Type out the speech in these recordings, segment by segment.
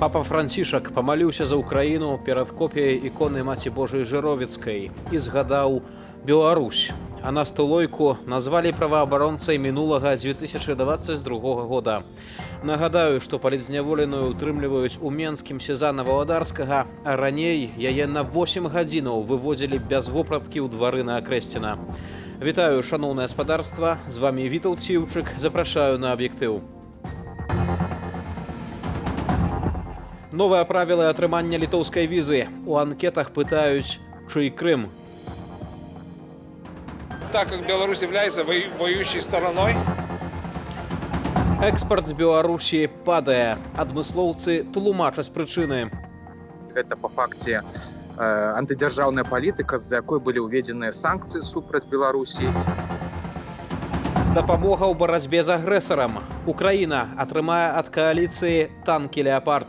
Папа Францішак памаліўся за Украіну перад копіяй іконы Маці Божай Жыровіцкай і згадаў Беларусь. А Настулойку назвалі праваабаронцай мінулага 2022 года. Нагадаю, што палітзняволеную утрымліваюць у Менскім СІЗА Новоодарскага, а раней яе на 8 гадзінаў выводзілі без вопраткі ў двары на Акрэсціна. Вітаю, шаноўнае гаспадарства, з вами Вітаўт Ціўчык, запрашаю на аб'ектыў. Новыя правілы атрымання літоўскай візы. У анкетах пытаюць, чый Крым. Так как Беларусь является воюющей стороной. Экспорт з Беларусі падае. Адмыслоўцы тлумачаць прычыны. Гэта па факце антыдзяржаўная палітыка, з-за якой былі ўведзеныя санкцыі супраць Беларусі. Дапамога ў барацьбе з агрэсарам. Украіна атрымае ад кааліцыі танкі «Леапард».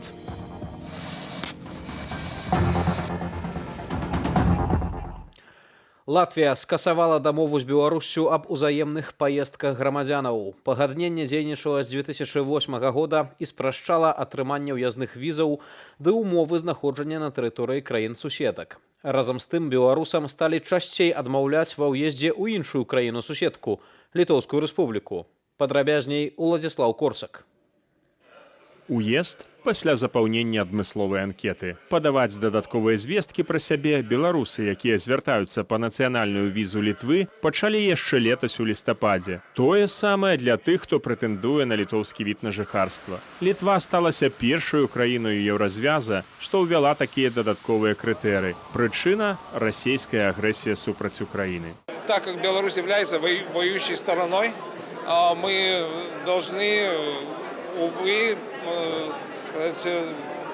Латвія скасавала дамову з Беларуссю аб узаемных паездках грамадзянаў. Пагадненне дзейнічала з 2008 года і спрашчала атрыманне ўязных візаў ды ўмовы знаходжання на тэрыторыі краін-суседак. Разам з тым беларусам сталі часцей адмаўляць ва ўездзе ў іншую краіну-суседку – Літоўскую рэспубліку. Падрабязней Уладзіслаў Корсак. Уезд пасля запаўнення адмысловай анкеты. Падаваць дадатковыя звесткі пра сябе беларусы, якія звяртаюцца па нацыянальную візу Літвы, пачалі яшчэ летась у лістападзе. Тое самае для тых, хто прэтэндуе на літоўскі від на жыхарства. Літва сталася першаю краіною еўразвяза, што ўвяла такія дадатковыя крытэры. Прычына – расійская агрэсія супраць Украіны. Так как Беларусь является воюющей стороной, мы должны, увы,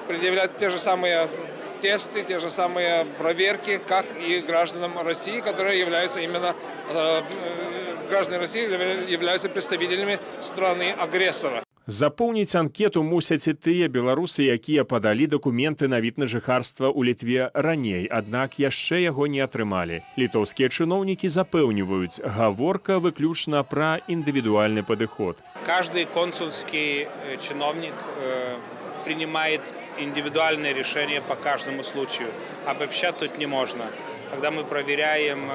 предъявлять те же самые тесты, те же самые проверки, как и гражданам России, которые являются именно граждане России являются представителями страны-агрессора. Запоўніць анкету мусяць і тыя беларусы, якія падалі дакументы на від на жыхарства ў Літве раней, аднак яшчэ яго не атрымалі. Літоўскія чыноўнікі запэўніваюць, гаворка выключна пра індывідуальны падыход. Каждый консульский чиновник принимает индивидуальное решение по каждому случаю. Обобщать тут не можно. Когда мы проверяем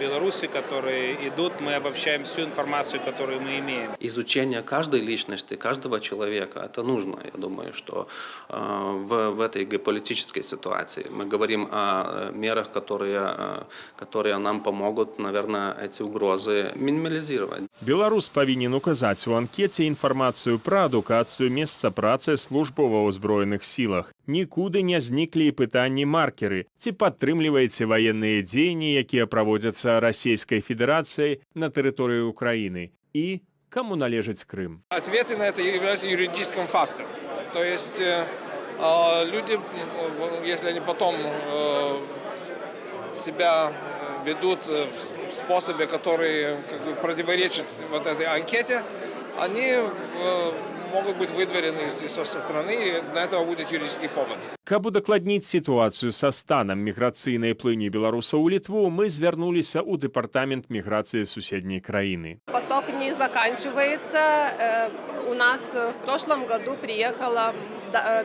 белорусы, которые идут, мы обобщаем всю информацию, которую мы имеем. Изучение каждой личности, каждого человека, это нужно. Я думаю, что в этой геополитической ситуации мы говорим о мерах, которые нам помогут, наверное, эти угрозы минимализировать. Беларус павінен указаць у анкеце інфармацыю пра адукацыю, месца працы, службу ва ўзброеных сілах. Нікуды не зніклі і пытанні маркеры. Ці падтрымліваеце ваенныя дзеянні, якія праводзяцца Расійскай Федэрацыяй на тэрыторыі Украіны? І каму належыць Крым? Ответы на это являются юридическим фактом. То есть люди, если они потом себя ведут в способе, который противоречит вот этой анкете, они могут быть выдворены со стороны, и на этого будет юридический повод. Каб удакладніць сітуацыю са станам міграцыйнай плыні беларусаў у Літву, мы звярнуліся ў дэпартамент міграцыі суседняй краіны. Поток не заканчивается. У нас в прошлом году приехало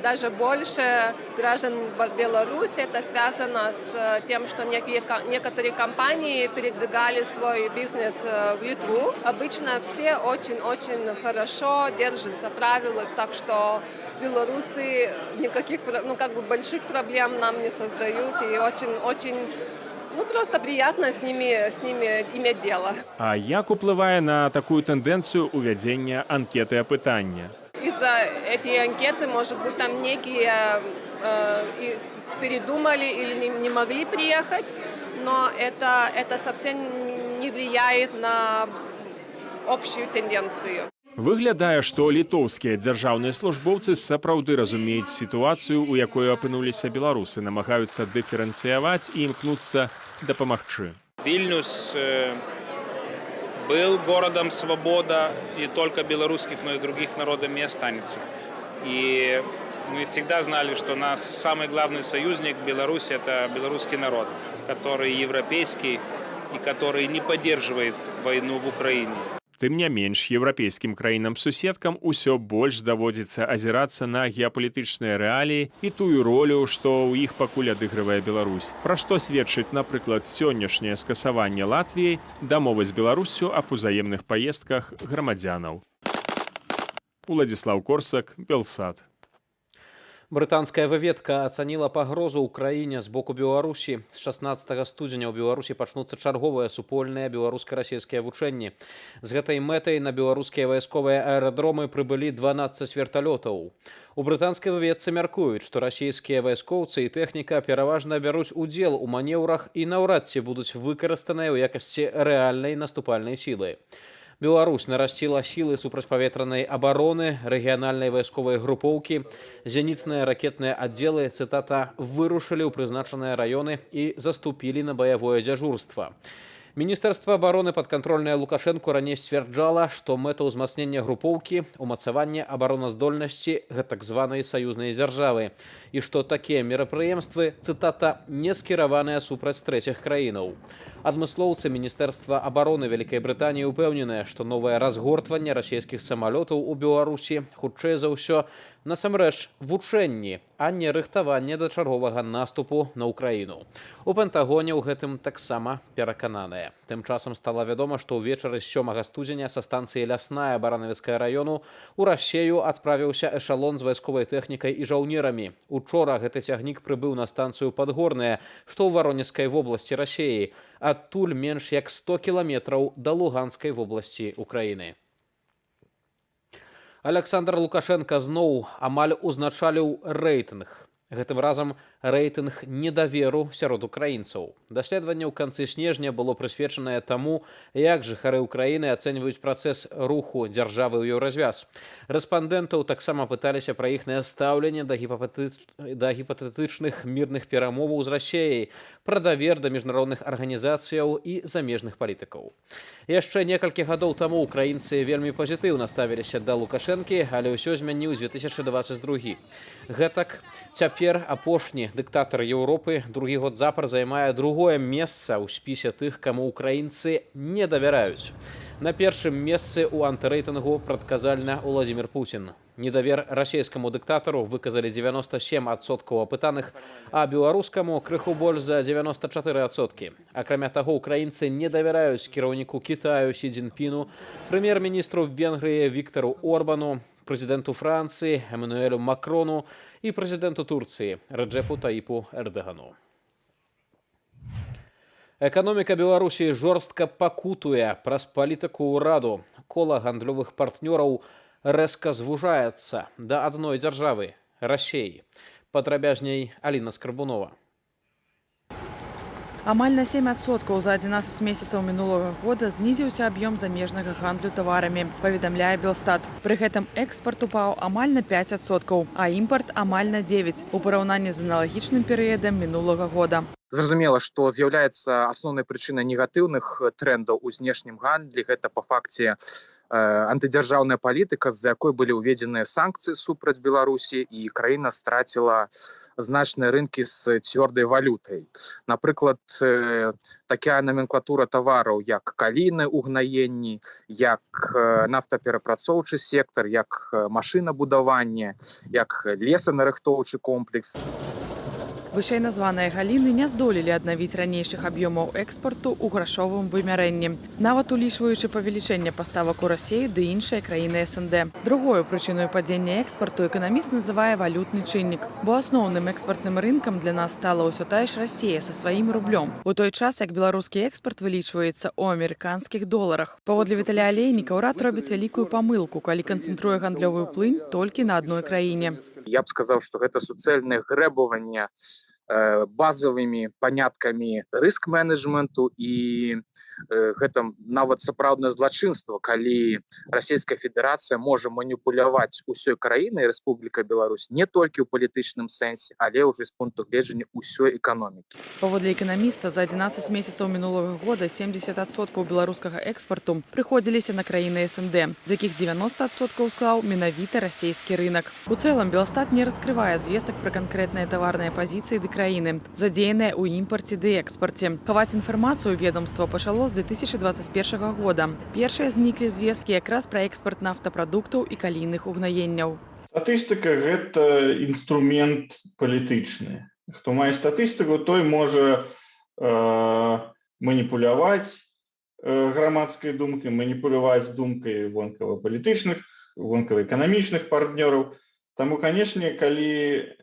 даже больше граждан Беларуси. Это связано с тем, что некоторые компании передвигали свой бизнес в Литву. Обычно все очень-очень хорошо держатся правил, так что белорусы никаких, больших проблем нам не создают, и очень-очень просто приятно с ними иметь дело. А як уплывае на такую тэндэнцыю увядзення анкеты апытання? Из-за этой анкеты, может быть, там некие передумали или не могли приехать, но это совсем не влияет на общую тенденцию. Выглядае, што літоўскія дзяржаўныя службоўцы сапраўды разумеюць сітуацыю, у якой апынуліся беларусы, намагаюцца дыферэнцыяваць і імкнуцца дапамагчы. Вильнюс был городом свобода не только белорусских, но и других народов и останется. И мы всегда знали, что наш самый главный союзник Беларусь – это белорусский народ, который европейский и который не поддерживает войну в Украине. Тым не менш, еўрапейскім краінам-суседкам усё больш даводзіцца азірацца на геапалітычныя рэаліі і тую ролю, што ў іх пакуль адыгрывае Беларусь. Пра што сведчыць, напрыклад, сённяшняе скасаванне Латвіяй дамовы з Беларуссю аб узаемных паездках грамадзянаў. Уладзіслаў Корсак, Белсад. Брытанская выведка ацаніла пагрозу ў краіне з боку Беларусі. З 16 студзеня ў Беларусі пачнуцца чарговыя супольныя беларуска-расійскія вучэнні. З гэтай мэтай на беларускія вайсковыя аэрадромы прыбылі 12 верталётаў. У брытанскай выведцы мяркуюць, што расійскія вайскоўцы і тэхніка пераважна бяруць удзел у манеўрах і наўрад ці будуць выкарыстаныя ў якасці рэальнай наступальнай сілы. Беларусь нарасціла сілы супрацьпаветранай абароны, рэгіянальнай вайсковай групоўкі, зенітныя ракетныя аддзелы, цытата, вырушылі ў прызначаныя раёны і заступілі на баявое дзяжурства. Міністэрства абароны падкантрольнае Лукашэнку раней сцвярджала, што мэта ўзмацнення групоўкі – умацаванне абароназдольнасці гэтак званай саюзнай дзяржавы і што такія мерапрыемствы, цытата, не скіраваныя супраць трэціх краінаў. Адмыслоўцы Міністэрства абароны Вялікай Брытаніі ўпэўненыя, што новае разгортванне расійскіх самалётаў у Беларусі хутчэй за ўсё насамрэч вучэнні, а не рыхтаванне да чарговага наступу на Ўкраіну. У Пентагоне ў гэтым таксама перакананыя. Тым часам стала вядома, што ўвечары з 7 студзеня са станцыі Лясная Баранавіцкага раёну ў Расею адправіўся эшалон з вайсковай тэхнікай і жаўнерамі. Учора гэты цягнік прыбыў на станцыю Падгорная, што ў Воронежскай вобласці Расеі, адтуль менш як 100 кіламетраў да Луганскай вобласці Украіны. Александр Лукашенко зноў амаль узначаліў рэйтынг. Гэтым разам рэйтынг недаверу сярод украінцаў. Даследаванне ў канцы снежня было прысвечанае таму, як жыхары Украіны ацэньваюць працэс руху дзяржавы ў еўразвяз. Рэспандэнтаў таксама пыталіся пра іхнае стаўленне да гіпатэтычных мірных перамоваў з Расеяй, пра давер да міжнародных арганізацыяў і замежных палітыкаў. Яшчэ некалькі гадоў таму украінцы вельмі пазітыўна ставіліся да Лукашэнкі, але ўсё змяніў 2022. Гэтак цяпер апошні дыктатар Еўропы другі год запар займае другое месца ў спісе тых, каму украінцы не давяраюць. На першым месцы ў антырэйтынгу прадказальна Уладзімір Пуцін. Недавер расійскаму дыктатару выказалі 97% апытаных, а беларускаму крыху больш за 94%. Акрамя таго, украінцы не давяраюць кіраўніку Кітаю Сі Цзіньпіну, прэм'ер-міністру Венгрыі Віктару Орбану, прэзідэнту Францыі Эммануэлю Макрону і прэзідэнту Турцыі Рэджэпу Таіпу Эрдогану. Эканоміка Беларусі жорстка пакутуе праз палітыку ўраду. Кола гандлёвых партнёраў рэзка звужаецца да адной дзяржавы – Расеі. Падрабязней Аліна Скарбунова. Амаль на 7% за 11 месяцаў мінулага года знізіўся аб'ём замежнага гандлю таварамі, паведамляе Белстат. Пры гэтым экспарт упаў амаль на 5%, а імпарт амаль на 9% у параўнанні з аналагічным перыядам мінулага года. Зразумела, што з'яўляецца асноўнай прычынай негатыўных трендаў у знешнім гандлі. Гэта па факце антыдзяржаўная палітыка, з-за якой былі ўведзеныя санкцыі супраць Беларусі, і краіна страціла значныя рынкі з цвёрдай валютай. Напрыклад, такая номенклатура тавараў, як калійныя ўгнаенні, як нафтаперапрацоўчы сектар, як машынабудаванне, як лесанарыхтоўчы комплекс. Вышэй названыя галіны не здолелі аднавіць ранейшых аб'ёмаў экспарту ў грашовым вымярэнні, нават улічваючы павелічэнне паставак у Расею ды іншыя краіны СНД. Другою прычыною падзення экспарту эканаміст называе валютны чыннік, бо асноўным экспартным рынкам для нас стала ўсё тая ж Расея са сваім рублём, у той час як беларускі экспарт вылічваецца ў амерыканскіх доларах. Паводле Віталія Алейніка, ўрад робіць вялікую памылку, калі канцэнтруе гандлёвую плынь толькі на адной краіне. Я б сказаў, што гэта суцэльнае грэбаванне базавымі паняткамі рыск-менеджменту, і гэта нават сапраўднае злачынства, калі Расійская Федэрацыя можа маніпуляваць усёй краінай Рэспубліка Беларусь не толькі ў палітычным сэнсе, але ўжо з пункту гледжання ўсёй эканомікі. Паводле эканаміста, за 11 месяцаў мінулага года 70% беларускага экспарту прыходзіліся на краіны СНД, з якіх 90% склаў менавіта расійскі рынак. У цэлым Белстат не раскрывае звестак пра канкрэтныя таварныя пазіцыі ды краіны, задзеяныя ў імпарце ды экспарце. Хаваць інфармацыю ведомства пачало з 2021 года. Першыя зніклі звесткі якраз пра экспарт нафтапрадуктаў і калійных угнаенняў. Статыстыка – гэта інструмент палітычны. Хто мае статыстыку, той можа маніпуляваць грамадскай думкай, маніпуляваць думкай вонкава-палітычных, вонкава-эканамічных партнёраў. Таму, канешне, калі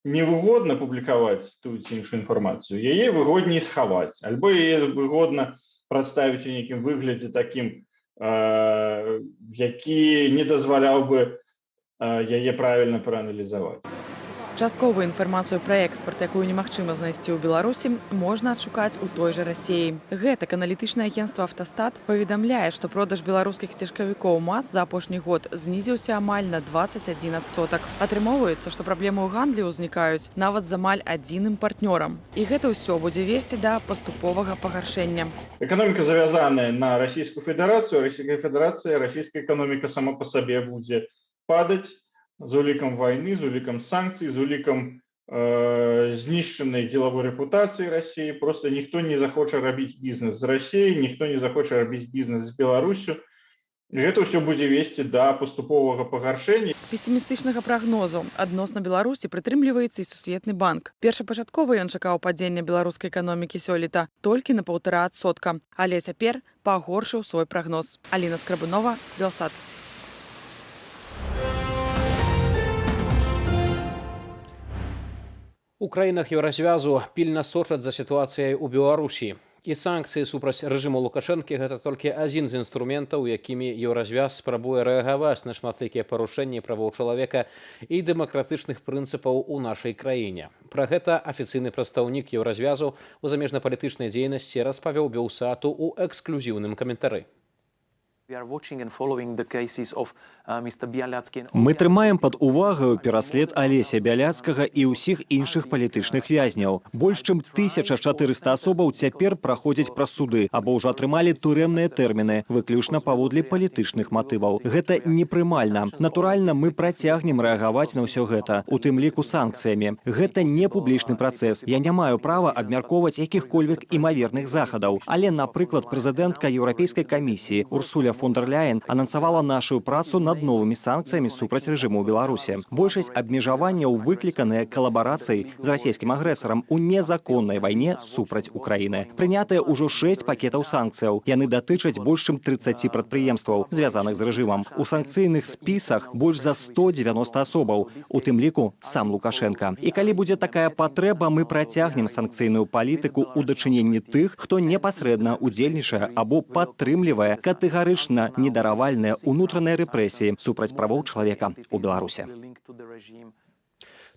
невыгодна публікаваць тую ці іншую інфармацыю, яе выгодней схаваць, альбо яе выгодна прадставіць у нейкім выглядзе такім, які не дазваляў бы яе правільна прааналізаваць. Частковую інфармацыю пра экспарт, якую немагчыма знайсці ў Беларусі, можна адшукаць у той жа Расіі. Гэтак аналітычнае агенцтва «Автастат» паведамляе, што продаж беларускіх цяжкавікоў МАЗ за апошні год знізіўся амаль на 21%. Атрымоўваецца, што праблемы ў гандлі ўзнікаюць нават з амаль адзіным партнёрам. І гэта ўсё будзе весці да паступовага пагаршэння. Эканоміка завязаная на Расійскую Федэрацыю, расійская эканоміка сама па сабе будзе падаць, з улікам вайны, з улікам санкцый, з улікам знішчанай дзелавой рэпутацыі Расіі. Просто ніхто не захоча рабіць бізнес з Расіяй, ніхто не захоча рабіць бізнес з Беларусю. І гэта ўсё будзе весці да паступовага пагаршэння. Песімістычнага прагнозу адносна Беларусі прытрымліваецца і Сусветны банк. Першапачаткова ён чакаў падзення беларускай эканомікі сёлета толькі на 1,5%, але цяпер пагоршыў свой прагноз. Аліна Скрабунова, Белсат. У краінах Еўразвязу пільна сочаць за сітуацыяй у Беларусі. І санкцыі супраць рэжыму Лукашэнкі – гэта толькі адзін з інструментаў, якімі Еўразвяз спрабуе рэагаваць на шматлікія парушэнні правоў чалавека і дэмакратычных прынцыпаў у нашай краіне. Пра гэта афіцыйны прадстаўнік Еўразвязу у замежнапалітычнай дзейнасці распавёў Белсату ў эксклюзіўным каментары. Мы трымаем пад увагаю пераслед Алеся Бяляцкага і ўсіх іншых палітычных вязняў. Больш чым 1400 асобаў цяпер праходзяць праз суды або ўжо атрымалі турэмныя тэрміны, выключна паводле палітычных матываў. Гэта непрымальна. Натуральна, мы працягнем рэагаваць на ўсё гэта, у тым ліку санкцыямі. Гэта не публічны працэс. Я не маю права абмяркоўваць якіх-кольвек імаверных захадаў. Але, напрыклад, прэзідэнтка Еўрапейскай камісіі Урсуля фон дер Ляйен анансавала нашу працу над новымі санкцыямі супраць рэжыму ў Беларусі. Большасць абмежаванняў выкліканыя калабарацыяй з расійскім агрэсарам у незаконнай вайне супраць Украіны. Прынятыя ўжо 6 пакетаў санкцыяў. Яны датычаць больш чым 30 прадпрыемстваў, звязаных з рэжымам. У санкцыйных спісах больш за 190 асобаў, у тым ліку сам Лукашенка. І калі будзе такая патрэба, мы працягнем санкцыйную палітыку ў дачыненні тых, хто непасрэдна удзельнічае або падтрымлівае катэгарычна недаравальныя ўнутраныя рэпрэсіі супраць правоў чалавека ў Беларусі.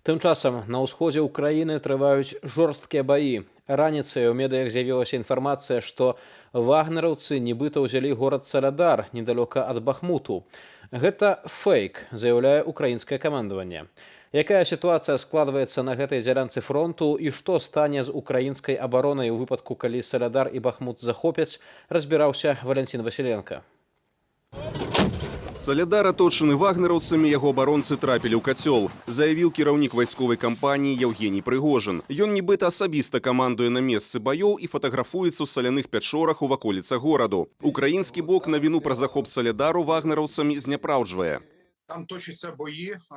Тым часам на ўсходзе ўкраіны трываюць жорсткія баі. Раніцай у медыях з'явілася інфармацыя, што вагнераўцы нібыта ўзялі горад Салядар недалёка ад Бахмуту. Гэта фейк, заяўляе украінскае камандаванне. Якая сітуацыя складваецца на гэтай дзялянцы фронту і што стане з украінскай абаронай у выпадку, калі Салядар і Бахмут захопяць, разбіраўся Валянцін Васіленка. Салядар аточаны вагнераўцамі, яго абаронцы трапілі ў кацёл, заявіў кіраўнік вайсковай кампаніі Евгений Прыгожин. Ён нібыта асабіста камандуе на месцы баёў і фатаграфуецца ў саляных пячорах у ваколіцах гораду. Украінскі бок на віну пра захоп Салядару вагнераўцамі зняпраўджвае.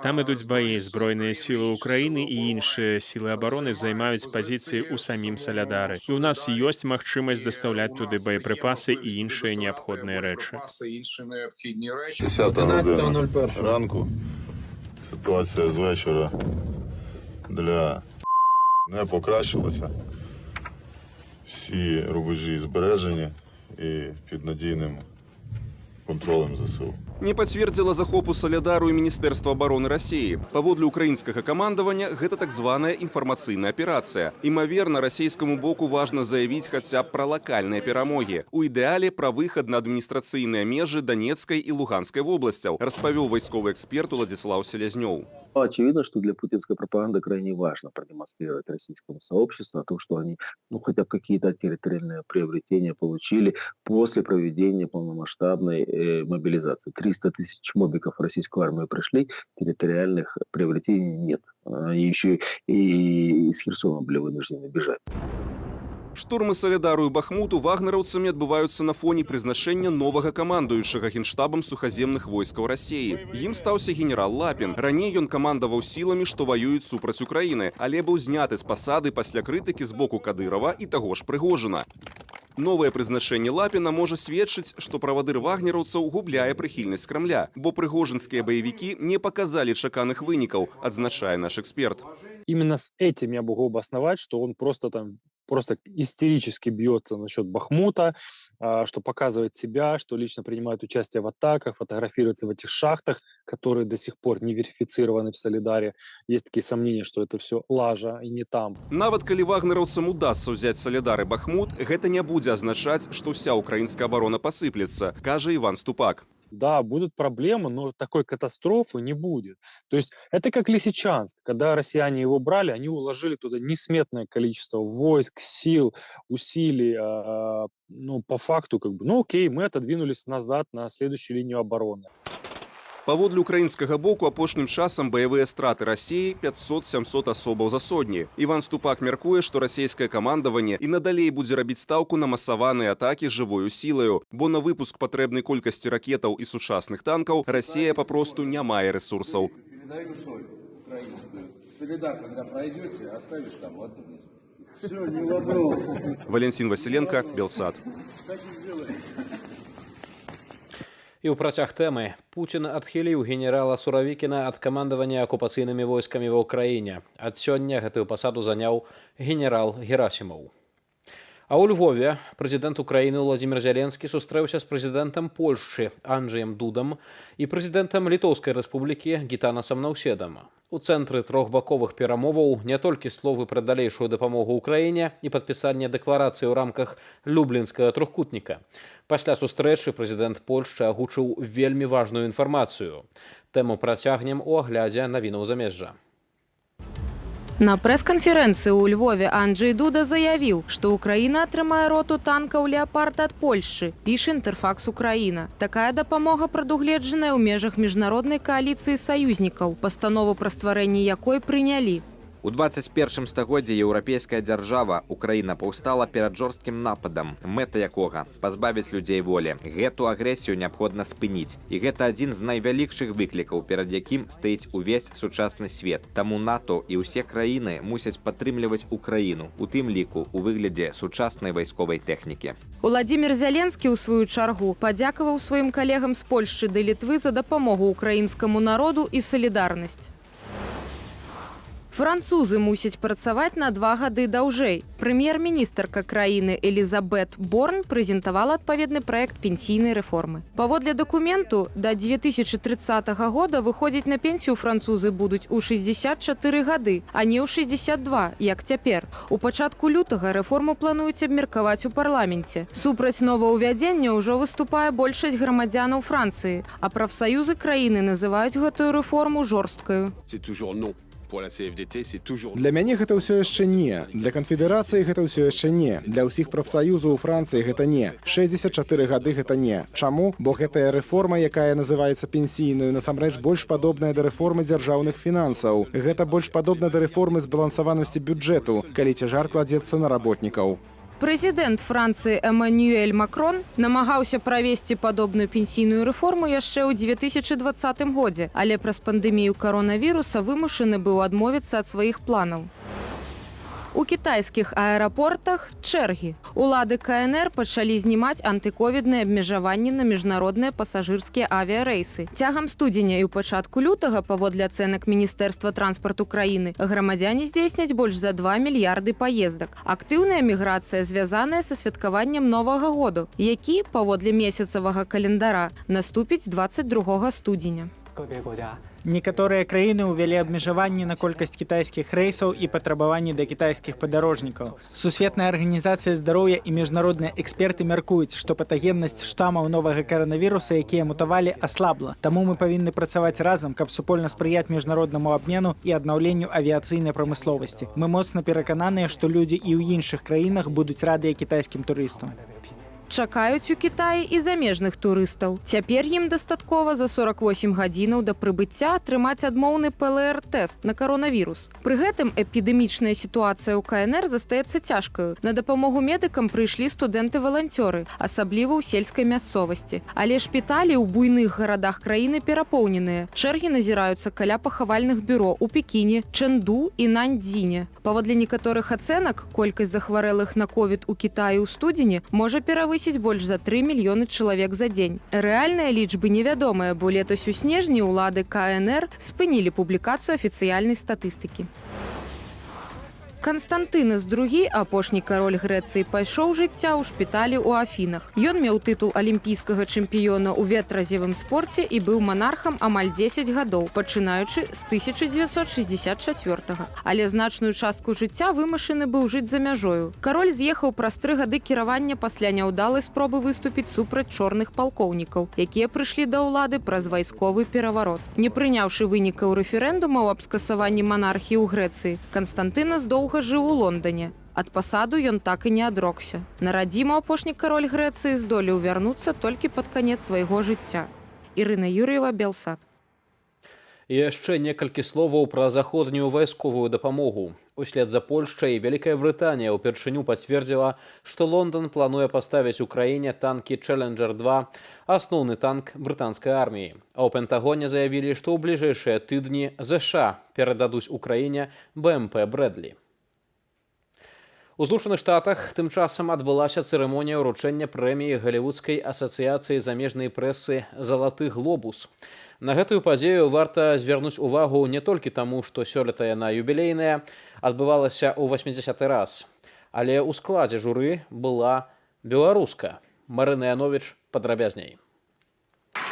Там ідуць баі. Збройныя сілы Украіны і іншыя сілы абароны займаюць пазіцыі ў самім Салядары. І ў нас ёсць магчымасць дастаўляць туды боепрыпасы і іншыя неабходныя рэчы. 10:01 ранку. Ситуація з вечора для не покращилася. Всі рубежі збережені і під надійним контролем ЗСУ. Не пацвердзіла захопу Салядару і Міністэрства абароны Расіі. Паводле украінскага камандавання, гэта так званая інфармацыйная аперацыя. Імаверна, расійскаму боку важна заявіць хаця б пра лакальныя перамогі. У ідэале пра выхад на адміністрацыйныя межы Донецкай і Луганскай вобласцяў, распавёў вайсковы эксперт Уладзіслаў Селязнёў. Очевидно, что для путинской пропаганды крайне важно продемонстрировать российскому сообществу то, что они хотя бы какие-то территориальные приобретения получили после проведения полномасштабной мобилизации. 300 тысяч мобиков в российскую армию пришли, территориальных приобретений нет. Они еще и из Херсона были вынуждены бежать. Штурмы Салідару і Бахмуту вагнераўцамі адбываюцца на фоне прызначэння новага камандуючага генштабам сухаземных войскаў Расіі. Ім стаўся генерал Лапін. Раней ён камандаваў сіламі, што ваююць супраць Украіны, але быў зняты з пасады пасля крытыкі з боку Кадырова і таго ж Прыгожына. Новае прызначэнне Лапіна можа сведчыць, што правадыр вагнераўцаў губляе прыхільнасць Крамля, бо прыгожынскія баевікі не показалі чаканых вынікаў, адзначае наш эксперт. Именно с этим я могу обосновать, что он просто истерически бьется насчет Бахмута, что показывает себя, что лично принимает участие в атаках, фотографируется в этих шахтах, которые до сих пор не верифицированы в Солидаре. Есть такие сомнения, что это все лажа и не там. Нават калі вагнераўцам удасся ўзяць Салідар і Бахмут, гэта не будзе азначаць, што ўся украінская абарона пасыплецца, кажа Іван Ступак. Да, будут проблемы, но такой катастрофы не будет. То есть это как Лисичанск. Когда россияне его брали, они уложили туда несметное количество войск, сил, усилий. По факту, окей, мы отодвинулись назад на следующую линию обороны. Паводле украінскага боку апошнім часам баявыя страты Расіі 500-700 асобаў за сотні. Іван Ступак мяркуе, што расійскае камандаванне і надалей будзе рабіць стаўку на масаваныя атакі жывою сілаю, бо на выпуск патрэбнай колькасці ракетаў і сучасных танкаў Расія папросту не мае рэсурсаў. Валентин Василенко, Белсат. І ў працяг тэмы Пуцін адхіліў генерала Суравікіна ад камандавання акупацыйнымі войскамі ва ўкраіне. Ад сёння гэтую пасаду заняў генерал Герасімаў. А ў Львове прэзідэнт Украіны Владзімір Зеленскі сустрэўся з прэзідэнтам Польшчы Анджэем Дудам і прэзідэнтам Літоўскай рэспублікі Гітанасам Наўседам. У цэнтры трохбаковых перамоваў не толькі словы пра далейшую дапамогу ўкраіне і падпісанне дэкларацыі ў рамках люблінскага трохкутніка. Пасля сустрэчы прэзідэнт Польшчы агучыў вельмі важную інфармацыю. Тэму працягнем у аглядзе навінаў замежжа. На прэс-канферэнцыі ў Львове Анджэй Дуда заявіў, што Украіна атрымае роту танкаў «Леапард» ад Польшчы, піша Інтэрфакс Украіна. Такая дапамога прадугледжаная ў межах міжнароднай кааліцыі саюзнікаў, пастанову пра стварэнне якой прынялі. У 21 стагоддзі еўрапейская дзяржава Украіна паўстала перад жорсткім нападам, мэта якога пазбавіць людзей волі. Гэту агрэсію неабходна спыніць. І гэта адзін з найвялікшых выклікаў, перад якім стаіць увесь сучасны свет. Таму НАТО і ўсе краіны мусяць падтрымліваць Украіну, у тым ліку у выглядзе сучаснай вайсковай тэхнікі. Владзімір Зеленскі ў сваю чаргу падзякаваў сваім калегам з Польшчы ды Літвы за дапамогу украінскаму народу і салідарнасць. Французы мусяць працаваць на 2 гады даўжэй. Прэм'ер-міністрка краіны Элізабет Борн прэзентавала адпаведны праект пенсійнай рэформы. Паводле дакументу, да 2030 года выходзіць на пенсію французы будуць у 64 гады, а не ў 62, як цяпер. У пачатку лютага рэформу плануюць абмеркаваць у парламенце. Супраць новаўвядзення ўжо выступае большасць грамадзянаў Францыі, а прафсаюзы краіны называюць гэтую рэформу жорсткаю. Для мяне гэта ўсё яшчэ не. Для канфедэрацыі гэта ўсё яшчэ не. Для ўсіх прафсаюзаў у Францыі гэта не. 64 гады гэта не. Чаму? Бо гэтая рэформа, якая называецца пенсійную, насамрэч больш падобная да рэформы дзяржаўных фінансаў. Гэта больш падобна да рэформы збалансаванасці бюджэту, калі цяжар кладзецца на работнікаў. Прэзідэнт Францыі Эмануэль Макрон намагаўся правесці падобную пенсійную рэформу яшчэ ў 2020 годзе, але праз пандэмію каронавіруса вымушаны быў адмовіцца ад сваіх планаў. У кітайскіх аэрапортах чэргі. Улады КНР пачалі знімаць антыковідныя абмежаванні на міжнародныя пасажырскія авіярэйсы. Цягам студзеня і ў пачатку лютага, паводле ацэнак Міністэрства транспарту краіны, грамадзяне здзейсняць больш за 2 мільярды паездак. Актыўная міграцыя звязаная са святкаваннем Новага году, які, паводле месяцавага календара, наступіць 22 студзеня. Некаторыя краіны ўвялі абмежаванні на колькасць кітайскіх рэйсаў і патрабаванні да кітайскіх падарожнікаў. Сусветная арганізацыя здароўя і міжнародныя эксперты мяркуюць, што патагеннасць штамаў новага каранавіруса, якія мутавалі, аслабла. Таму мы павінны працаваць разам, каб супольна спрыяць міжнароднаму абмену і аднаўленню авіяцыйнай прамысловасці. Мы моцна перакананыя, што людзі і ў іншых краінах будуць радыя кітайскім турыстам. Чакаюць у Кітаі і замежных турыстаў. Цяпер ім дастаткова за 48 гадзінаў да прыбыцця атрымаць адмоўны ПЛР-тэст на каронавірус. Пры гэтым эпідэмічная сітуацыя ў КНР застаецца цяжкаю. На дапамогу медыкам прыйшлі студэнты-валанцёры, асабліва ў сельскай мясцовасці. Але шпіталі ў буйных гарадах краіны перапоўненыя. Чэргі назіраюцца каля пахавальных бюро ў Пекіне, Чэнду і Наньцзіне. Паводле некаторых ацэнак, колькасць захварэлых на ковід у Кітаі ў студзені можа перавысіць больш за 3 мільёны чалавек за дзень. Рэальныя лічбы невядомыя, бо летась у снежні ўлады КНР спынілі публікацыю афіцыяльнай статыстыкі. Канстантынас II, апошні кароль Грэцыі, пайшоў жыцця ў шпіталі ў Афінах. Ён меў тытул алімпійскага чэмпіёна ў ветразевым спорце і быў манархам амаль 10 гадоў, пачынаючы з 1964. Але значную частку жыцця вымушаны быў жыць за мяжою. Кароль з'ехаў праз 3 гады кіравання пасля няўдалай спробы выступіць супраць чорных палкоўнікаў, якія прыйшлі да ўлады праз вайсковы пераварот. Не прыняўшы вынікаў рэферэндумаў аб скасаванні манархіі ў Грэцыі, Канстантынас доўга жыў у Лондоне. Ад пасаду ён так і не адрокся. На радзіму апошні кароль Грэцыі здолеў вярнуцца толькі пад канец свайго жыцця. Ірына Юр'ева, Белсат. І яшчэ некалькі словаў пра заходнюю вайсковую дапамогу. Услед за Польшчай Вялікая Брытанія ўпершыню пацвердзіла, што Лондан плануе паставіць у краіне танкі «Челленджер-2», асноўны танк брытанскай арміі. А ў Пентагоне заявілі, што ў бліжэйшыя тыдні ЗША перададуць Украіне БМП «Брэдлі». У Злучаных Штатах тым часам адбылася цырымонія ўручэння прэміі Галівудскай асацыяцыі замежнай прэсы «Залаты глобус». На гэтую падзею варта звярнуць увагу не толькі таму, што сёлета яна юбілейная, адбывалася ў 80-й раз, але ў складзе журы была беларуска. Марына Яновіч падрабязней.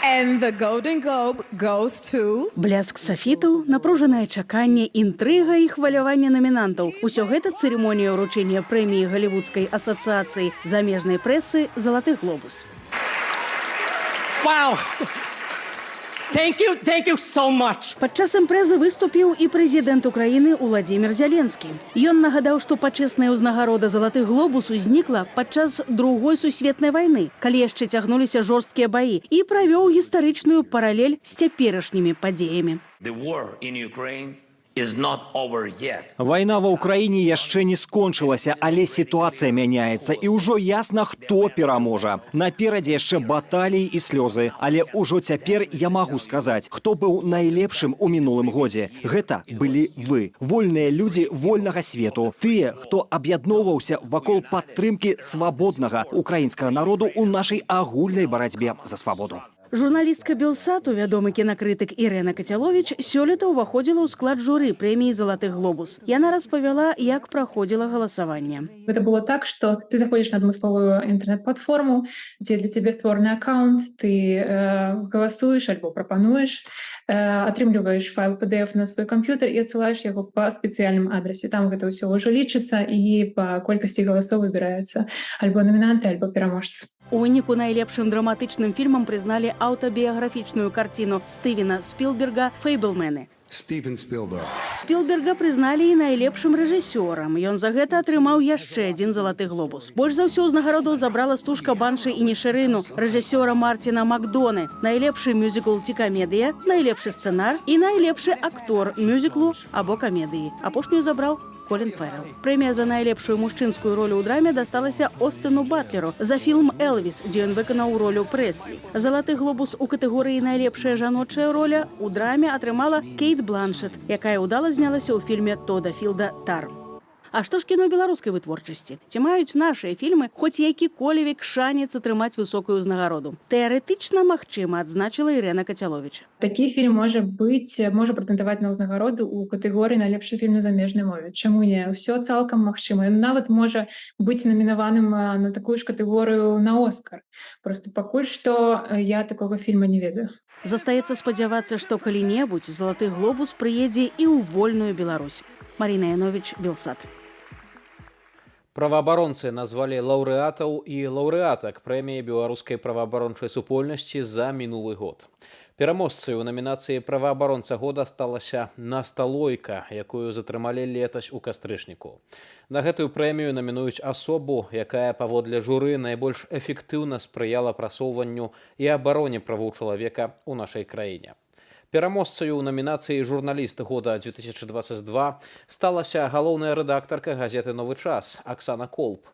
And the Golden Globe goes to... Бляск сафітаў, напружанае чаканне, інтрыга і хваляванне намінантаў. Усё гэта цырымонія ўручэння прэміі Галівудскай асацыяцыі замежнай прэсы «Залаты глобус». Wow! Thank you so much. Падчас імпрэзы выступіў і прэзідэнт Украіны Уладзімір Зяленскі. Ён нагадаў, што пачэсная ўзнагарода «Залаты глобус» узнікла падчас Другой сусветнай вайны, калі яшчэ цягнуліся жорсткія баі, і правёў гістарычную паралель з цяперашнімі падзеямі. The war in Ukraine is not over yet. Вайна ва ўкраіне яшчэ не скончылася, але сітуацыя мяняецца і ўжо ясна, хто пераможа. Наперадзе яшчэ баталіі і слёзы, але ўжо цяпер я магу сказаць, хто быў найлепшым у мінулым годзе. Гэта былі вы, вольныя людзі вольнага свету, тыя, хто аб'ядноўваўся вакол падтрымкі свабоднага украінскага народу ў нашай агульнай барацьбе за свабоду. Журналістка Белсату, вядомы кінакрытык Ірына Кацяловіч, сёлета ўваходзіла ў склад журы прэміі «Залаты глобус». Яна распавяла, як праходзіла галасаванне. Это было так, что ты заходишь на адмысловую интернет-платформу, где для тебя створаны аккаунт, ты голосуешь альбо прапануешь, атрымліваеш файл PDF на свой компьютер и отсылаешь его по спецыяльным адрасе. Там гэта ўсё ўжо лічыцца і па колькасці галасоў выбіраецца альбо намінанты, альбо пераможцы. У выніку найлепшым драматычным фільмам прызналі аўтабіяграфічную карціну Стывена Спілберга «Фэйблмены». Спілберга прызналі і найлепшым рэжысёрам. Ён за гэта атрымаў яшчэ адзін «Залаты глобус». Больш за ўсё ўзнагароду забрала стужка Банші Інішэрыну, рэжысёра Мартіна Макдоны, найлепшы мюзікл ці камедыя, найлепшы сцэнар і найлепшы актор мюзіклу або камедыі. Апошнюю забраў Колін Фэрэл. Прэмія за найлепшую мужчынскую ролю ў драме дасталася Остыну Батлеру за фільм «Элвіс», дзе ён выканаў ролю Прэслі. «Залаты глобус» у катэгорыі «Найлепшая жаночая роля» у драме атрымала Кейт Бланшет, якая ўдала знялася ў фільме Тода Філда «Тар». А што ж кіно беларускай вытворчасці? Ці маюць нашыя фільмы хоць які-колевік шанец атрымаць высокую ўзнагароду? Тэарэтычна магчыма, адзначыла Ірына Кацяловіч. Такі фільм можа прэтэндаваць на ўзнагароду ў катэгорыі найлепшы фільм на замежнай мове. Чаму не? Усё цалкам магчыма. Ён нават можа быць намінаваным на такую ж катэгорыю на Оскар. Просто пакуль што я такога фільма не ведаю. Застаецца спадзявацца, што калі-небудзь «Залаты глобус» прыедзе і ў вольную Беларусь. Марына Яновіч, Белсат. Праваабаронцы назвалі лаўрэатаў і лаўрэатак прэміі беларускай праваабарончай супольнасці за мінулы год. Пераможцай у намінацыі праваабаронца года сталася Насталойка, якую затрымалі летась у кастрычніку. На гэтую прэмію намінуюць асобу, якая паводле журы найбольш эфектыўна спрыяла прасоўванню і абароне правоў чалавека ў нашай краіне. Пераможцаю ў намінацыі «Журналіст года 2022» сталася галоўная рэдактарка газеты «Новы час» Аксана Колб.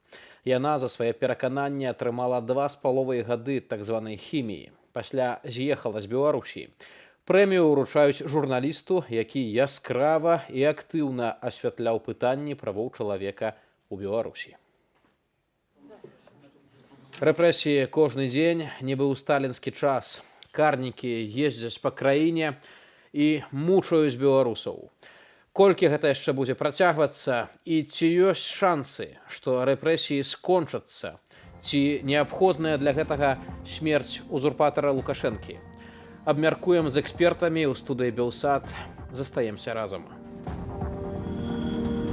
Яна за свае перакананні атрымала 2,5 гады так званай хіміі. Пасля з'ехала з Беларусі. Прэмію ўручаюць журналісту, які яскрава і актыўна асвятляў пытанні правоў чалавека ў Беларусі. Рэпрэсіі кожны дзень, нібы ў сталінскі час. Карнікі ездзяць па краіне і мучаюць беларусаў. Колькі гэта яшчэ будзе працягвацца і ці ёсць шансы, што рэпрэсіі скончацца, ці неабходная для гэтага смерць узурпатара Лукашэнкі? Абмяркуем з экспертамі ў студыі Белсат. Застаемся разам.